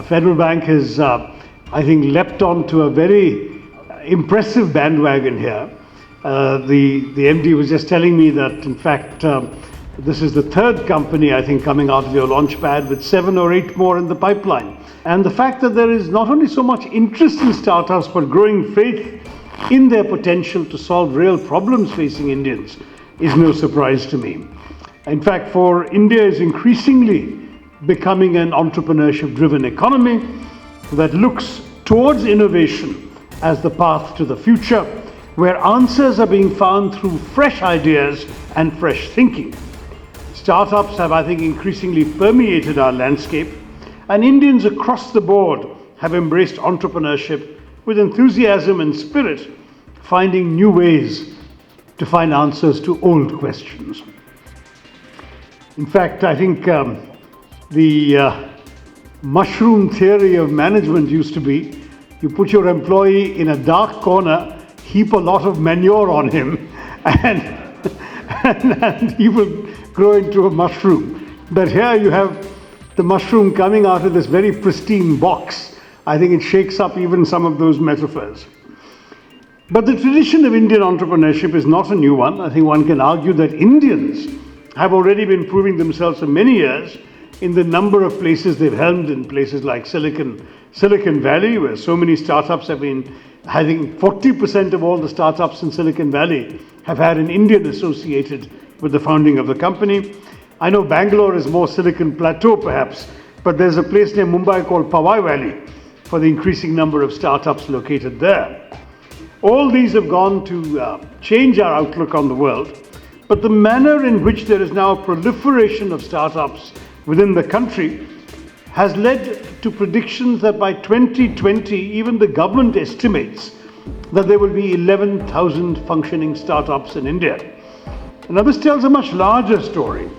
Federal Bank has, I think, leapt onto a very impressive bandwagon here. The MD was just telling me that, in fact, this is the third company, I think, coming out of your Launchpad with 7 or 8 more in the pipeline. And the fact that there is not only so much interest in startups, but growing faith in their potential to solve real problems facing Indians is no surprise to me. In fact, for India is increasingly becoming an entrepreneurship-driven economy that looks towards innovation as the path to the future, where answers are being found through fresh ideas and fresh thinking. Startups have, I think, increasingly permeated our landscape, and Indians across the board have embraced entrepreneurship with enthusiasm and spirit, finding new ways to find answers to old questions. In fact, I think the mushroom theory of management used to be, you put your employee in a dark corner, heap a lot of manure on him, and he will grow into a mushroom. But here you have the mushroom coming out of this very pristine box. I think it shakes up even some of those metaphors. But the tradition of Indian entrepreneurship is not a new one. I think one can argue that Indians have already been proving themselves for many years in the number of places they've helmed, in places like Silicon Valley, where so many startups have been. I think 40% of all the startups in Silicon Valley have had an Indian associated with the founding of the company. I know Bangalore is more Silicon Plateau perhaps, but there's a place near Mumbai called Powai Valley for the increasing number of startups located there. All these have gone to change our outlook on the world, but the manner in which there is now a proliferation of startups within the country has led to predictions that by 2020, even the government estimates that there will be 11,000 functioning startups in India. Now this tells a much larger story,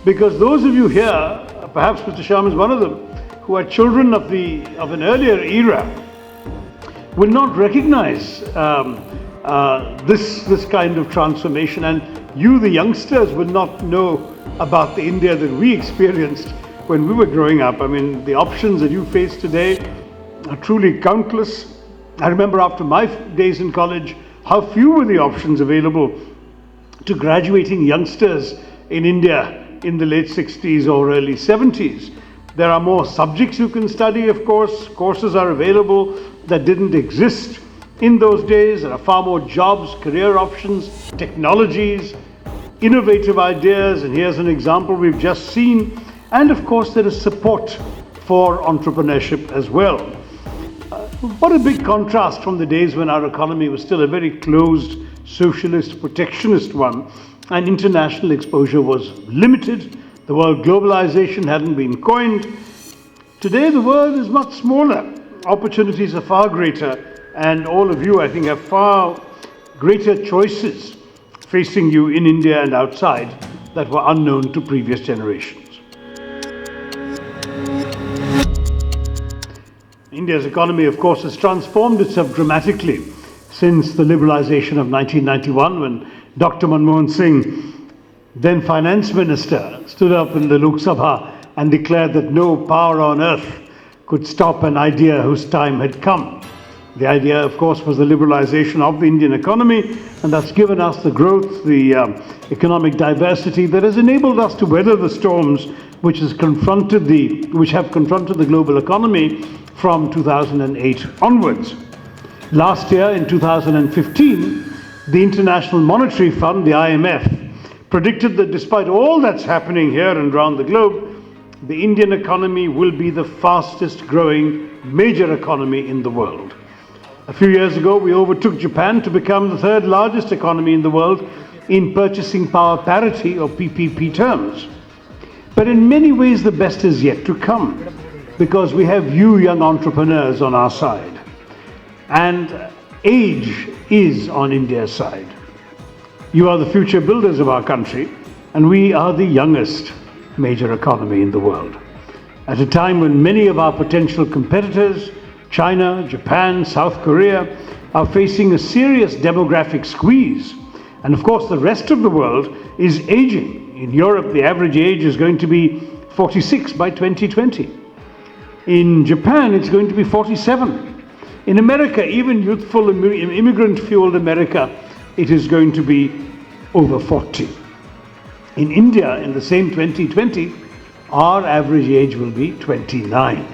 because those of you here, perhaps Mr. Sharma is one of them, who are children of an earlier era, will not recognize this kind of transformation, and you, the youngsters, will not know about the India that we experienced when we were growing up. I mean, the options that you face today are truly countless. I remember after my days in college, how few were the options available to graduating youngsters in India in the late 60s or early 70s. There are more subjects you can study, of course. Courses are available that didn't exist in those days. There are far more jobs, career options, technologies, innovative ideas, and here's an example we've just seen. And of course, there is support for entrepreneurship as well. What a big contrast from the days when our economy was still a very closed, socialist, protectionist one, and international exposure was limited. The word globalization hadn't been coined. Today, the world is much smaller. Opportunities are far greater, and all of you, I think, have far greater choices facing you in India and outside that were unknown to previous generations. India's economy, of course, has transformed itself dramatically since the liberalization of 1991, when Dr. Manmohan Singh, then finance minister, stood up in the Lok Sabha and declared that no power on earth could stop an idea whose time had come. The idea, of course, was the liberalization of the Indian economy, and that's given us the growth, the economic diversity that has enabled us to weather the storms which have confronted the global economy from 2008 onwards. Last year, in 2015, the International Monetary Fund, the IMF, predicted that despite all that's happening here and around the globe, the Indian economy will be the fastest growing major economy in the world. A few years ago, we overtook Japan to become the third largest economy in the world in purchasing power parity or PPP terms. But in many ways, the best is yet to come, because we have you young entrepreneurs on our side. And age is on India's side. You are the future builders of our country, and we are the youngest major economy in the world. At a time when many of our potential competitors, China, Japan, South Korea, are facing a serious demographic squeeze. And of course, the rest of the world is aging. In Europe, the average age is going to be 46 by 2020. In Japan, it's going to be 47. In America, even youthful immigrant-fueled America, it is going to be over 40. In India, in the same 2020, our average age will be 29.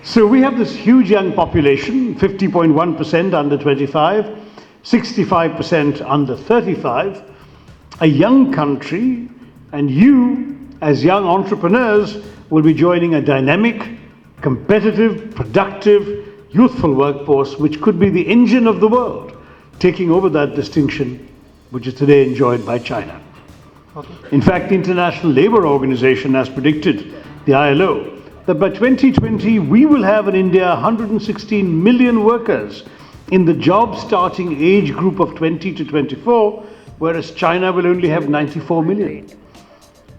So we have this huge young population, 50.1% under 25, 65% under 35, a young country, and you, as young entrepreneurs, will be joining a dynamic, competitive, productive, youthful workforce, which could be the engine of the world, taking over that distinction, which is today enjoyed by China. In fact, the International Labour Organization has predicted, the ILO, that by 2020 we will have in India 116 million workers in the job starting age group of 20 to 24, whereas China will only have 94 million.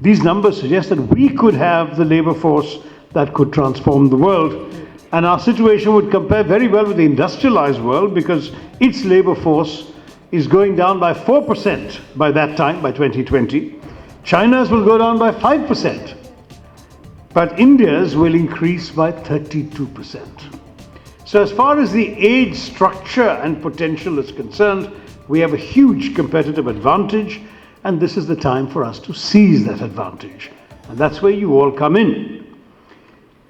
These numbers suggest that we could have the labour force that could transform the world, and our situation would compare very well with the industrialized world because its labour force is going down by 4% by that time, by 2020. China's will go down by 5%, but India's will increase by 32%. So as far as the age structure and potential is concerned, we have a huge competitive advantage, and this is the time for us to seize that advantage. And that's where you all come in.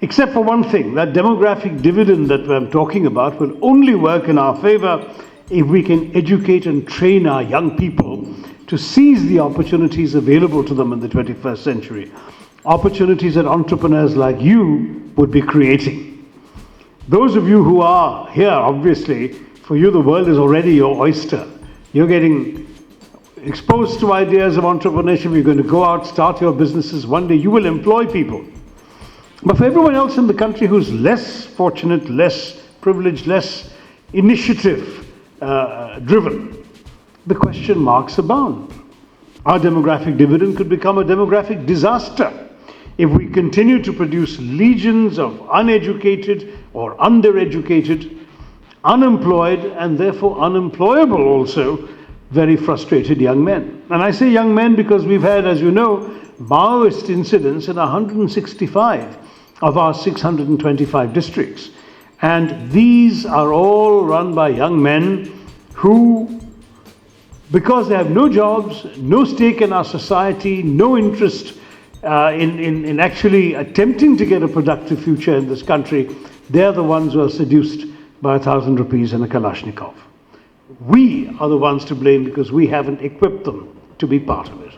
Except for one thing, that demographic dividend that I'm talking about will only work in our favor if we can educate and train our young people to seize the opportunities available to them in the 21st century. Opportunities that entrepreneurs like you would be creating. Those of you who are here, obviously, for you the world is already your oyster. You're getting exposed to ideas of entrepreneurship. You're going to go out, start your businesses. One day you will employ people. But for everyone else in the country who's less fortunate, less privileged, less initiative driven, the question marks abound. Our demographic dividend could become a demographic disaster if we continue to produce legions of uneducated or undereducated, unemployed, and therefore unemployable also, very frustrated young men. And I say young men because we've had, as you know, Maoist incidents in 165 of our 625 districts. And these are all run by young men who, because they have no jobs, no stake in our society, no interest in actually attempting to get a productive future in this country, they're the ones who are seduced by 1,000 rupees and a Kalashnikov. We are the ones to blame because we haven't equipped them to be part of it.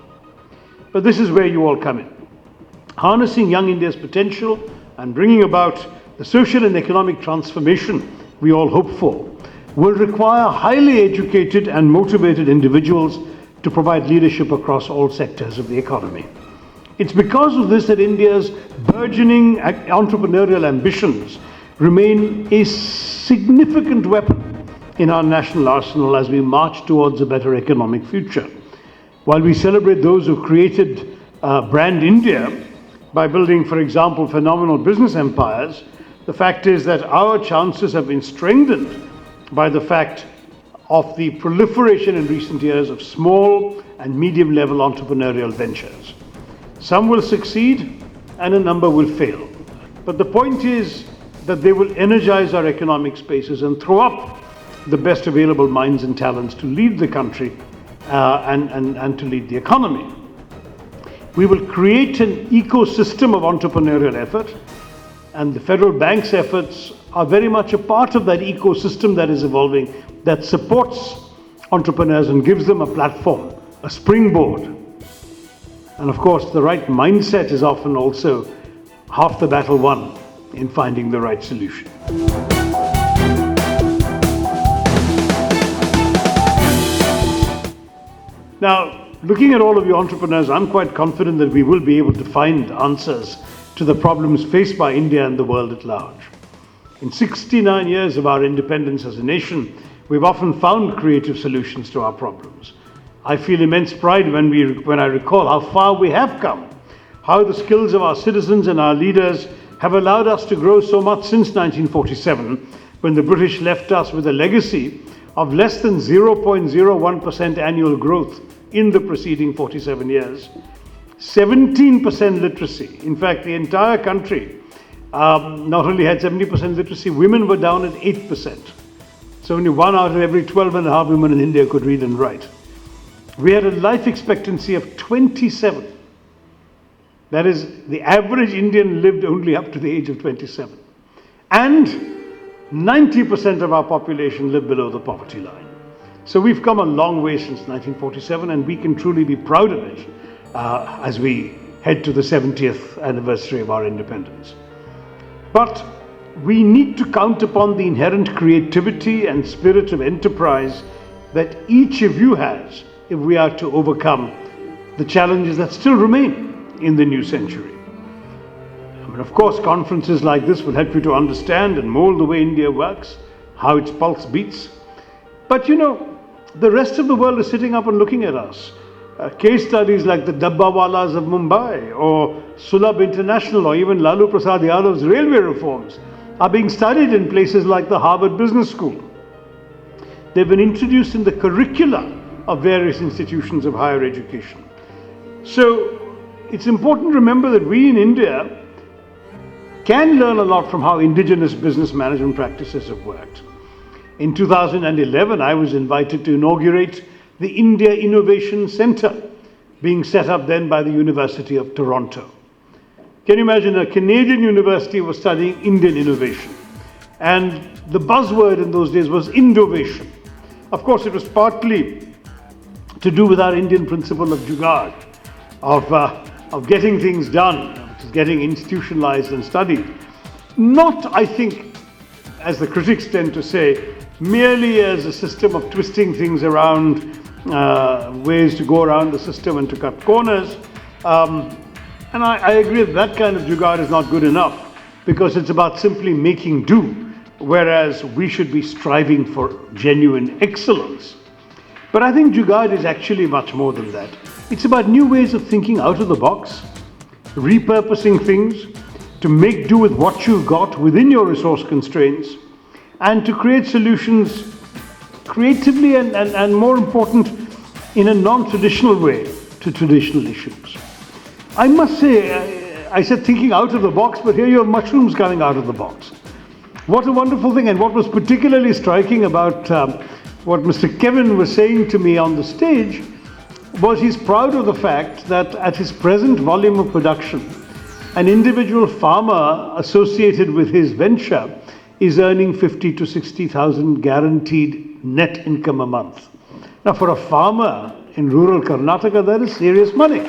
But this is where you all come in. Harnessing young India's potential and bringing about the social and economic transformation we all hope for will require highly educated and motivated individuals to provide leadership across all sectors of the economy. It's because of this that India's burgeoning entrepreneurial ambitions remain a significant weapon in our national arsenal as we march towards a better economic future. While we celebrate those who created brand India by building, for example, phenomenal business empires, the fact is that our chances have been strengthened by the fact of the proliferation in recent years of small and medium-level entrepreneurial ventures. Some will succeed and a number will fail. But the point is that they will energize our economic spaces and throw up the best available minds and talents to lead the country and to lead the economy. We will create an ecosystem of entrepreneurial effort, and the federal bank's efforts are very much a part of that ecosystem that is evolving, that supports entrepreneurs and gives them a platform, a springboard. And of course, the right mindset is often also half the battle won in finding the right solution. Now, looking at all of you entrepreneurs, I'm quite confident that we will be able to find answers to the problems faced by India and the world at large. In 69 years of our independence as a nation, we've often found creative solutions to our problems. I feel immense pride when I recall how far we have come, how the skills of our citizens and our leaders have allowed us to grow so much since 1947, when the British left us with a legacy of less than 0.01% annual growth in the preceding 47 years. 17% literacy. In fact, the entire country not only had 70% literacy, women were down at 8%. So only 1 out of every 12.5 women in India could read and write. We had a life expectancy of 27. That is, the average Indian lived only up to the age of 27. And 90% of our population lived below the poverty line. So we've come a long way since 1947, and we can truly be proud of it as we head to the 70th anniversary of our independence. But we need to count upon the inherent creativity and spirit of enterprise that each of you has if we are to overcome the challenges that still remain in the new century. I mean, of course, conferences like this will help you to understand and mold the way India works, how its pulse beats. But you know, the rest of the world is sitting up and looking at us. Case studies like the Dabbawalas of Mumbai or Sulabh International or even Lalu Prasad Yadav's railway reforms are being studied in places like the Harvard Business School. They've been introduced in the curricula of various institutions of higher education. So it's important to remember that we in India can learn a lot from how indigenous business management practices have worked. In 2011, I was invited to inaugurate the India Innovation Centre, being set up then by the University of Toronto. Can you imagine a Canadian university was studying Indian innovation? And the buzzword in those days was Indovation. Of course, it was partly to do with our Indian principle of jugaad, of getting things done, which is getting institutionalized and studied. Not, I think, as the critics tend to say, merely as a system of twisting things around, ways to go around the system and to cut corners. And I agree that kind of jugaad is not good enough, because it's about simply making do, whereas we should be striving for genuine excellence. But I think jugaad is actually much more than that. It's about new ways of thinking out of the box, repurposing things to make do with what you've got within your resource constraints, and to create solutions creatively and more important, in a non-traditional way to traditional issues. I must say, I said thinking out of the box, but here you have mushrooms coming out of the box. What a wonderful thing. And what was particularly striking about what Mr. Kevin was saying to me on the stage was he's proud of the fact that at his present volume of production, an individual farmer associated with his venture is earning 50 to 60,000 guaranteed net income a month. Now, for a farmer in rural Karnataka, that is serious money.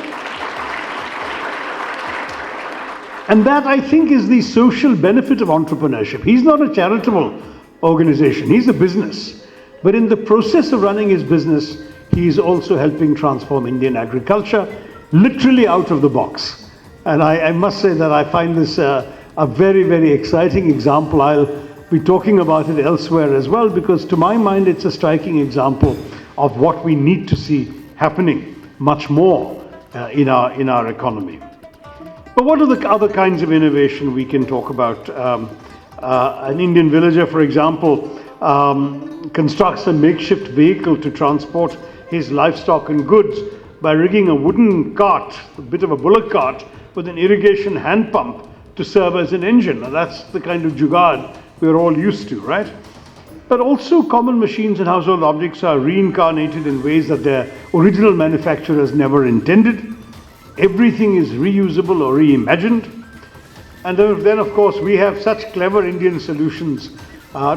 And that, I think, is the social benefit of entrepreneurship. He's not a charitable organization, he's a business. But in the process of running his business, he is also helping transform Indian agriculture, literally out of the box. And I must say that I find this a very, very exciting example. I'll be talking about it elsewhere as well, because to my mind, it's a striking example of what we need to see happening much more in our economy. But what are the other kinds of innovation we can talk about? An Indian villager, for example, constructs a makeshift vehicle to transport his livestock and goods by rigging a wooden cart, a bit of a bullock cart, with an irrigation hand pump to serve as an engine. Now that's the kind of jugaad we're all used to, right? But also common machines and household objects are reincarnated in ways that their original manufacturers never intended. Everything is reusable or reimagined. And then, of course, we have such clever Indian solutions,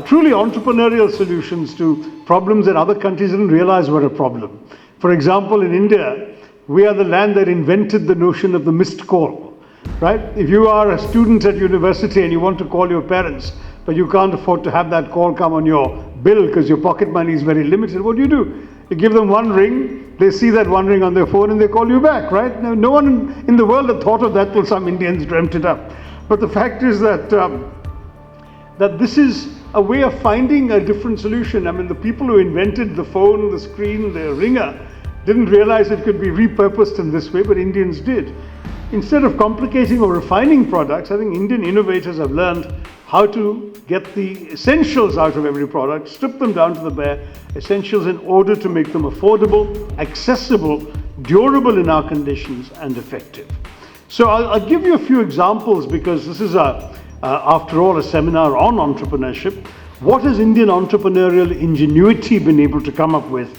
truly entrepreneurial solutions to problems that other countries didn't realize were a problem. For example, in India, we are the land that invented the notion of the missed call, right? If you are a student at university and you want to call your parents, but you can't afford to have that call come on your bill because your pocket money is very limited, what do? You give them one ring, they see that one ring on their phone and they call you back, right? Now, no one in the world had thought of that till some Indians dreamt it up. But the fact is that that this is a way of finding a different solution. I mean, the people who invented the phone, the screen, the ringer, didn't realize it could be repurposed in this way, but Indians did. Instead of complicating or refining products, I think Indian innovators have learned how to get the essentials out of every product, strip them down to the bare essentials in order to make them affordable, accessible, durable in our conditions, and effective. So I'll give you a few examples, because this is a after all, a seminar on entrepreneurship. What has Indian entrepreneurial ingenuity been able to come up with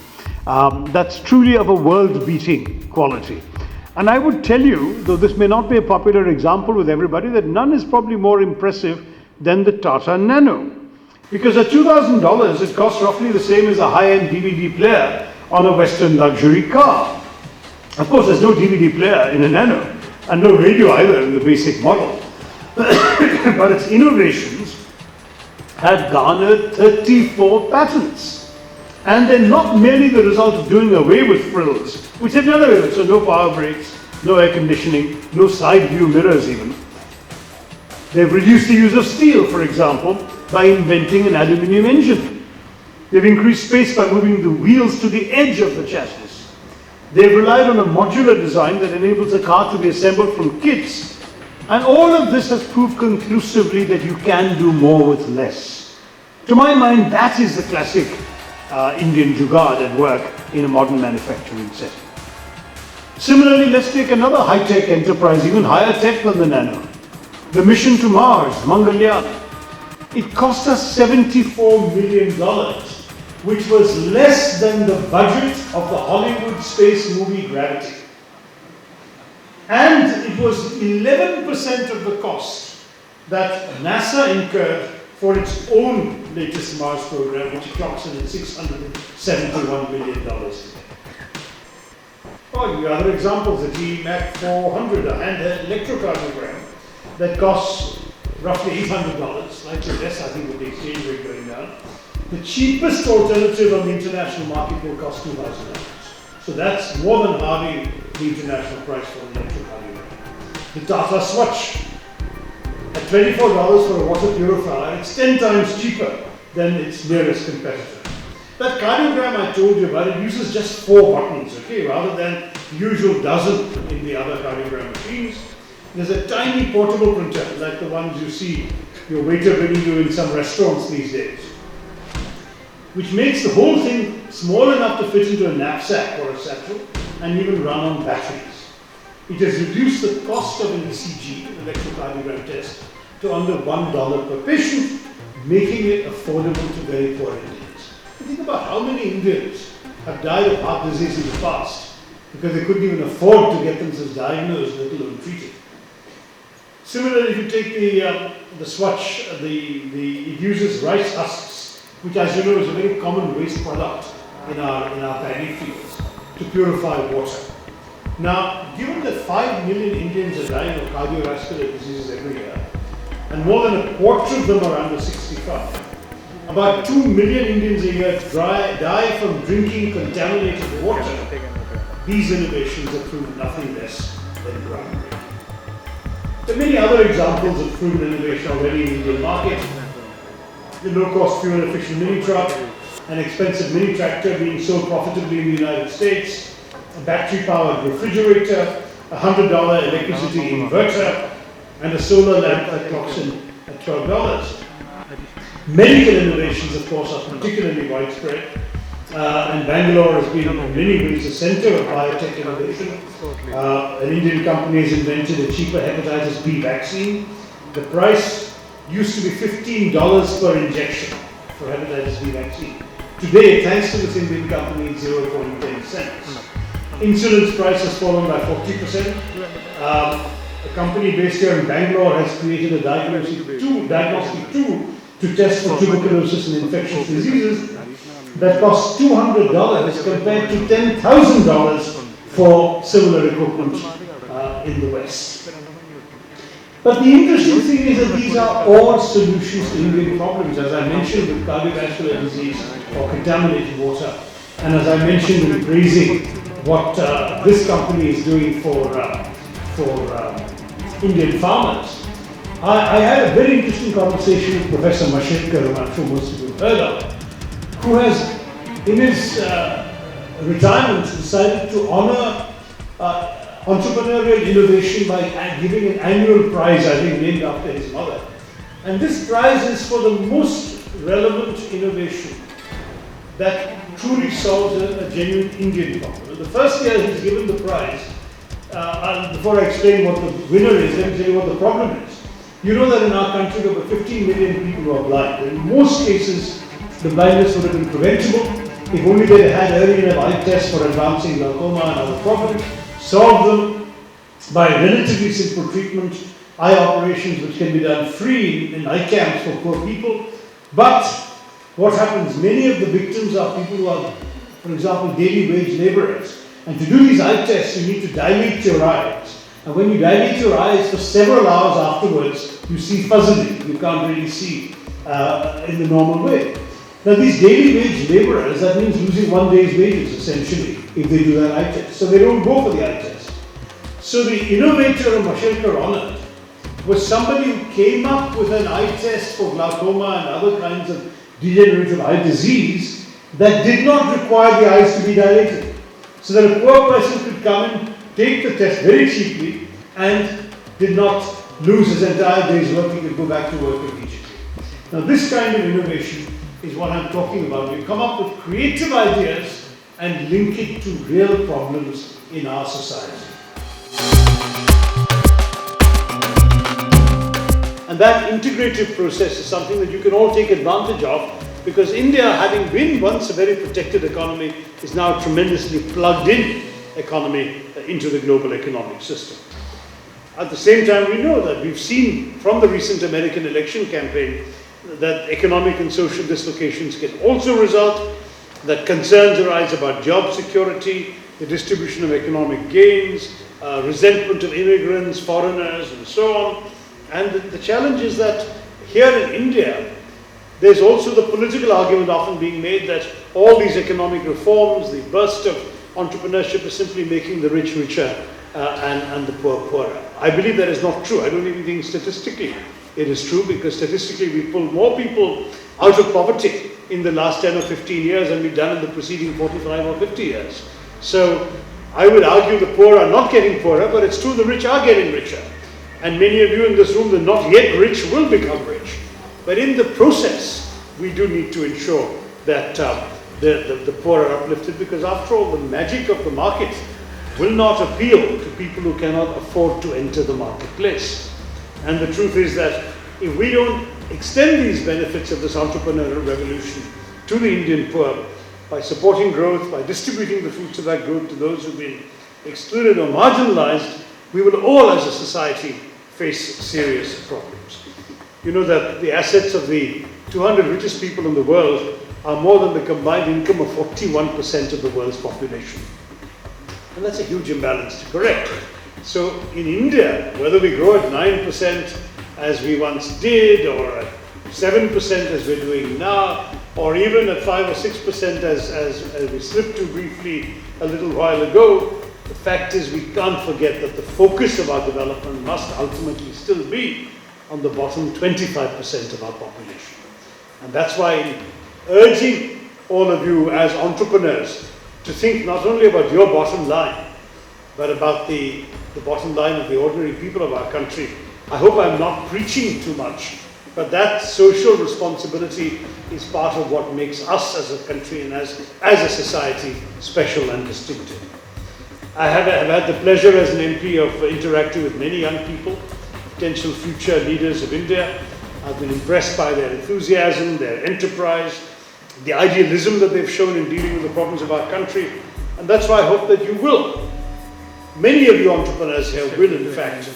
that's truly of a world-beating quality? And I would tell you, though this may not be a popular example with everybody, that none is probably more impressive than the Tata Nano. Because at $2,000, it costs roughly the same as a high-end DVD player on a Western luxury car. Of course, there's no DVD player in a Nano, and no radio either in the basic model. But its innovations had garnered 34 patents. And they're not merely the result of doing away with frills, which they've done away with, so no power brakes, no air conditioning, no side view mirrors even. They've reduced the use of steel, for example, by inventing an aluminium engine. They've increased space by moving the wheels to the edge of the chassis. They've relied on a modular design that enables a car to be assembled from kits. And all of this has proved conclusively that you can do more with less. To my mind, that is the classic Indian jugaad at work in a modern manufacturing setting. Similarly, let's take another high-tech enterprise, even higher tech than the Nano. The mission to Mars, Mangalyaan. It cost us $74 million, which was less than the budget of the Hollywood space movie Gravity. And it was 11% of the cost that NASA incurred for its own latest Mars program, which clocks in at $671 million. Oh, the other examples, the GMAC 400, a handheld electrocardiogram that costs roughly $800, slightly less, I think, with the exchange rate going down. The cheapest alternative on the international market will cost $2,000. So that's more than halving the international price for an electrocardiogram. The Tata Swatch, at $24 for a water purifier, it's 10 times cheaper than its nearest competitor. That cardiogram I told you about, it uses just 4 buttons, okay, rather than the usual dozen in the other cardiogram machines. There's a tiny portable printer, like the ones you see your waiter bringing you in some restaurants these days, which makes the whole thing small enough to fit into a knapsack or a satchel and even run on batteries. It has reduced the cost of an ECG, an electrocardiogram test, to under $1 per patient, making it affordable to very poor Indians. Think about how many Indians have died of heart disease in the past because they couldn't even afford to get themselves diagnosed, let alone treated. Similarly, if you take the Swatch, it uses rice husks, which, as you know, is a very common waste product in our paddy fields, to purify water. Now, given that 5 million Indians are dying of cardiovascular diseases every year, and more than a quarter of them are under 65, about 2 million Indians a year die from drinking contaminated water, these innovations have proven nothing less than groundbreaking. There are many other examples of proven innovation already in the Indian market. The low-cost fuel-efficient mini-truck, an expensive mini-tractor being sold profitably in the United States, a battery-powered refrigerator, a $100 electricity inverter, and a solar lamp that clocks in at $12. Medical innovations, of course, are particularly widespread, and Bangalore has been in many ways a center of biotech innovation. An Indian company has invented a cheaper hepatitis B vaccine. The price used to be $15 per injection for hepatitis B vaccine. Today, thanks to this Indian company, it's 0.10 cents. Insulin's price has fallen by 40%. A company based here in Bangalore has created a diagnostic tool to test for tuberculosis and infectious diseases that costs $200 compared to $10,000 for similar equipment in the West. But the interesting thing is that these are all solutions to Indian problems, as I mentioned with cardiovascular disease or contaminated water, and as I mentioned in praising what this company is doing for Indian farmers. I had a very interesting conversation with Professor Mashetkar, who I'm sure most of you have heard of, who has, in his retirement, decided to honor entrepreneurial innovation by giving an annual prize, I think, named after his mother. And this prize is for the most relevant innovation that truly solves a genuine Indian problem. The first year he's given the prize, before I explain what the winner is, let me tell you what the problem is. You know that in our country there are 15 million people who are blind. In most cases, the blindness would have been preventable if only they had early enough eye tests for advancing glaucoma and other problems, solve them by relatively simple treatment, eye operations which can be done free in eye camps for poor people. But what happens, many of the victims are people who are, for example, daily wage laborers. And to do these eye tests, you need to dilate your eyes. And when you dilate your eyes for several hours afterwards, you see fuzzily. You can't really see in the normal way. Now these daily wage laborers, that means losing one day's wages essentially if they do that eye test. So they don't go for the eye test. So the innovator of Mashelkar Honor was somebody who came up with an eye test for glaucoma and other kinds of degenerative eye disease that did not require the eyes to be dilated. So that a poor person could come and take the test very cheaply and did not lose his entire day's work. He could go back to work immediately. Now this kind of innovation is what I'm talking about. You come up with creative ideas and link it to real problems in our society. And that integrative process is something that you can all take advantage of, because India, having been once a very protected economy, is now a tremendously plugged in economy into the global economic system. At the same time, we know that we've seen from the recent American election campaign that economic and social dislocations can also result, that concerns arise about job security, the distribution of economic gains, resentment of immigrants, foreigners, and so on. And the challenge is that here in India, there's also the political argument often being made that all these economic reforms, the burst of entrepreneurship is simply making the rich richer and the poor poorer. I believe that is not true. I don't even think statistically it is true, because statistically we pulled more people out of poverty in the last 10 or 15 years than we've done in the preceding 45 or 50 years. So I would argue the poor are not getting poorer, but it's true the rich are getting richer. And many of you in this room, the not yet rich, will become rich. But in the process, we do need to ensure that the poor are uplifted, because after all, the magic of the market will not appeal to people who cannot afford to enter the marketplace. And the truth is that if we don't extend these benefits of this entrepreneurial revolution to the Indian poor by supporting growth, by distributing the fruits of that growth to those who've been excluded or marginalized, we will all as a society face serious problems. You know that the assets of the 200 richest people in the world are more than the combined income of 41% of the world's population. And that's a huge imbalance to correct. So in India, whether we grow at 9% as we once did, or at 7% as we're doing now, or even at 5 or 6% as we slipped to briefly a little while ago, the fact is we can't forget that the focus of our development must ultimately still be on the bottom 25% of our population. And that's why in urging all of you as entrepreneurs to think not only about your bottom line, but about the bottom line of the ordinary people of our country. I hope I'm not preaching too much, but that social responsibility is part of what makes us as a country and as a society special and distinctive. I have had the pleasure as an MP of interacting with many young people, potential future leaders of India. I've been impressed by their enthusiasm, their enterprise, the idealism that they've shown in dealing with the problems of our country. And that's why I hope that you will. Many of you entrepreneurs here will, in fact,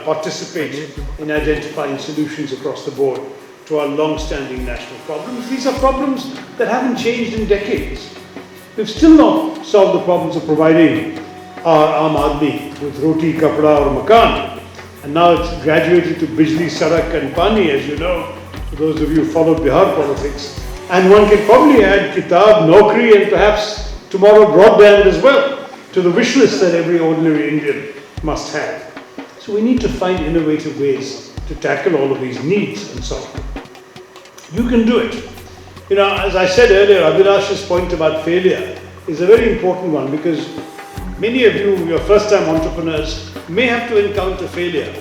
participate in identifying solutions across the board to our long-standing national problems. These are problems that haven't changed in decades. We've still not solved the problems of providing our Aam Aadmi with roti, kapda or makan. And now it's graduated to bijli, sadak and pani, as you know, for those of you who followed Bihar politics. And one can probably add kitab, naukri and perhaps tomorrow broadband as well to the wish list that every ordinary Indian must have. So we need to find innovative ways to tackle all of these needs and solve them. You can do it. You know, as I said earlier, Abhilash's point about failure is a very important one, because many of you, your first-time entrepreneurs, may have to encounter failure.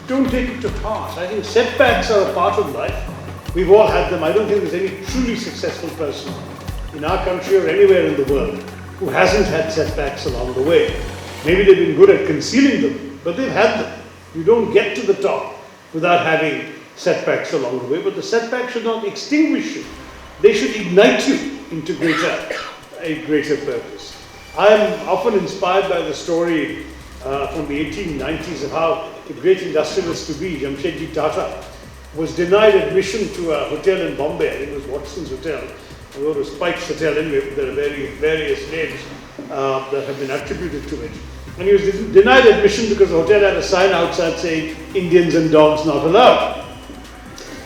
Don't take it to heart. I think setbacks are a part of life. We've all had them. I don't think there's any truly successful person in our country or anywhere in the world who hasn't had setbacks along the way. Maybe they've been good at concealing them, but they've had them. You don't get to the top without having setbacks along the way. But the setbacks should not extinguish you. They should ignite you into a greater purpose. I am often inspired by the story from the 1890s of how the great industrialist to be, Jamshedji Tata, was denied admission to a hotel in Bombay. I think it was Watson's Hotel. Although it was Pike's Hotel anyway, but there are various names that have been attributed to it. And he was denied admission because the hotel had a sign outside saying, Indians and dogs not allowed.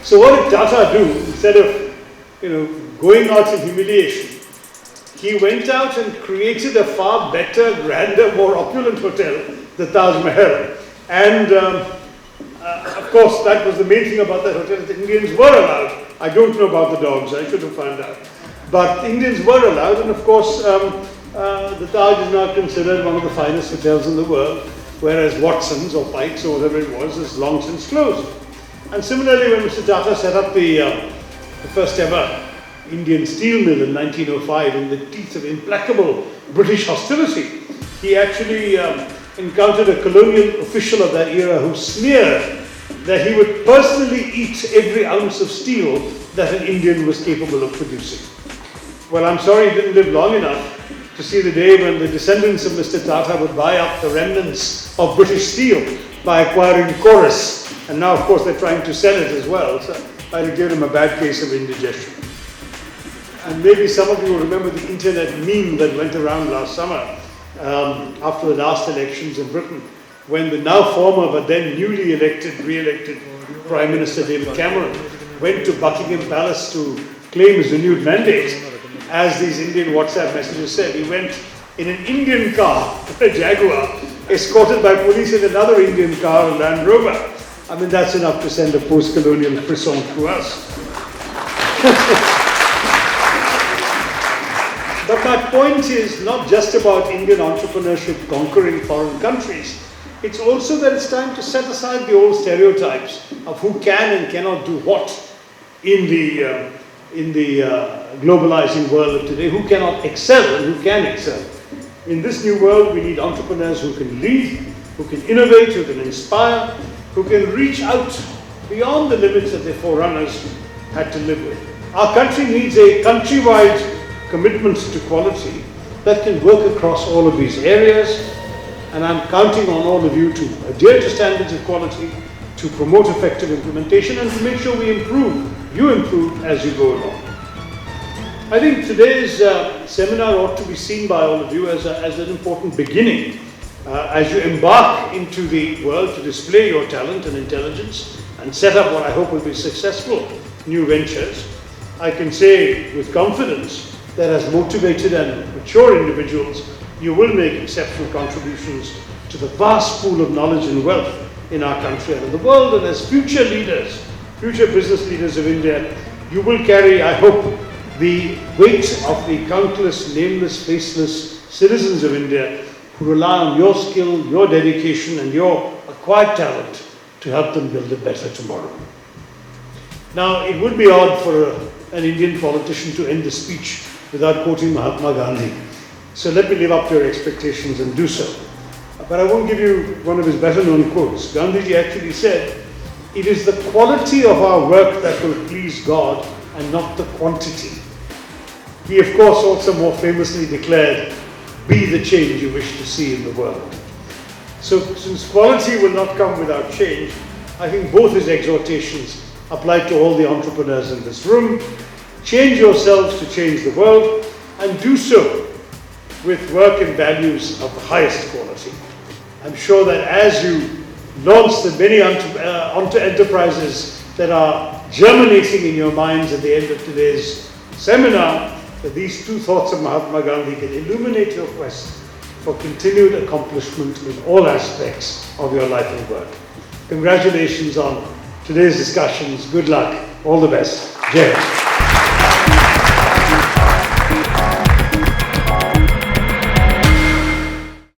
So what did Tata do? Instead of, going out in humiliation, he went out and created a far better, grander, more opulent hotel, the Taj Mahal. And of course, that was the main thing about that hotel. The Indians were allowed. I don't know about the dogs. I should have found out. But Indians were allowed, and of course, the Taj is now considered one of the finest hotels in the world, whereas Watson's or Pike's or whatever it was is long since closed. And similarly, when Mr. Tata set up the first ever Indian steel mill in 1905 in the teeth of implacable British hostility, he actually encountered a colonial official of that era who sneered that he would personally eat every ounce of steel that an Indian was capable of producing. Well, I'm sorry he didn't live long enough to see the day when the descendants of Mr. Tata would buy up the remnants of British steel by acquiring Chorus. And now, of course, they're trying to sell it as well. So I'd give him a bad case of indigestion. And maybe some of you will remember the internet meme that went around last summer after the last elections in Britain, when the now former but then newly re-elected Prime Minister David Cameron went to Buckingham Palace to claim his renewed mandate. As these Indian WhatsApp messages said, he went in an Indian car, a Jaguar, escorted by police in another Indian car, a Land Rover. I mean, that's enough to send a post-colonial frisson through us. But my point is not just about Indian entrepreneurship conquering foreign countries. It's also that it's time to set aside the old stereotypes of who can and cannot do what in the globalizing world of today, who cannot excel and who can excel. In this new world, we need entrepreneurs who can lead, who can innovate, who can inspire, who can reach out beyond the limits that their forerunners had to live with. Our country needs a countrywide commitment to quality that can work across all of these areas, and I'm counting on all of you to adhere to standards of quality, to promote effective implementation, and to make sure we you improve as you go along. I think today's seminar ought to be seen by all of you as an important beginning as you embark into the world to display your talent and intelligence and set up what I hope will be successful new ventures. I can say with confidence that as motivated and mature individuals, you will make exceptional contributions to the vast pool of knowledge and wealth in our country and in the world. And as future leaders, future business leaders of India, you will carry, I hope, the weight of the countless nameless, faceless citizens of India who rely on your skill, your dedication, and your acquired talent to help them build a better tomorrow. Now, it would be odd for an Indian politician to end the speech without quoting Mahatma Gandhi. So let me live up to your expectations and do so. But I won't give you one of his better known quotes. Gandhiji actually said, "It is the quality of our work that will please God and not the quantity." He, of course, also more famously declared, "Be the change you wish to see in the world." So since quality will not come without change, I think both his exhortations apply to all the entrepreneurs in this room. Change yourselves to change the world, and do so with work and values of the highest quality. I'm sure that as you launch the many enterprises that are germinating in your minds at the end of today's seminar, that these two thoughts of Mahatma Gandhi can illuminate your quest for continued accomplishment in all aspects of your life and work. Congratulations on today's discussions. Good luck. All the best. Jai Hind.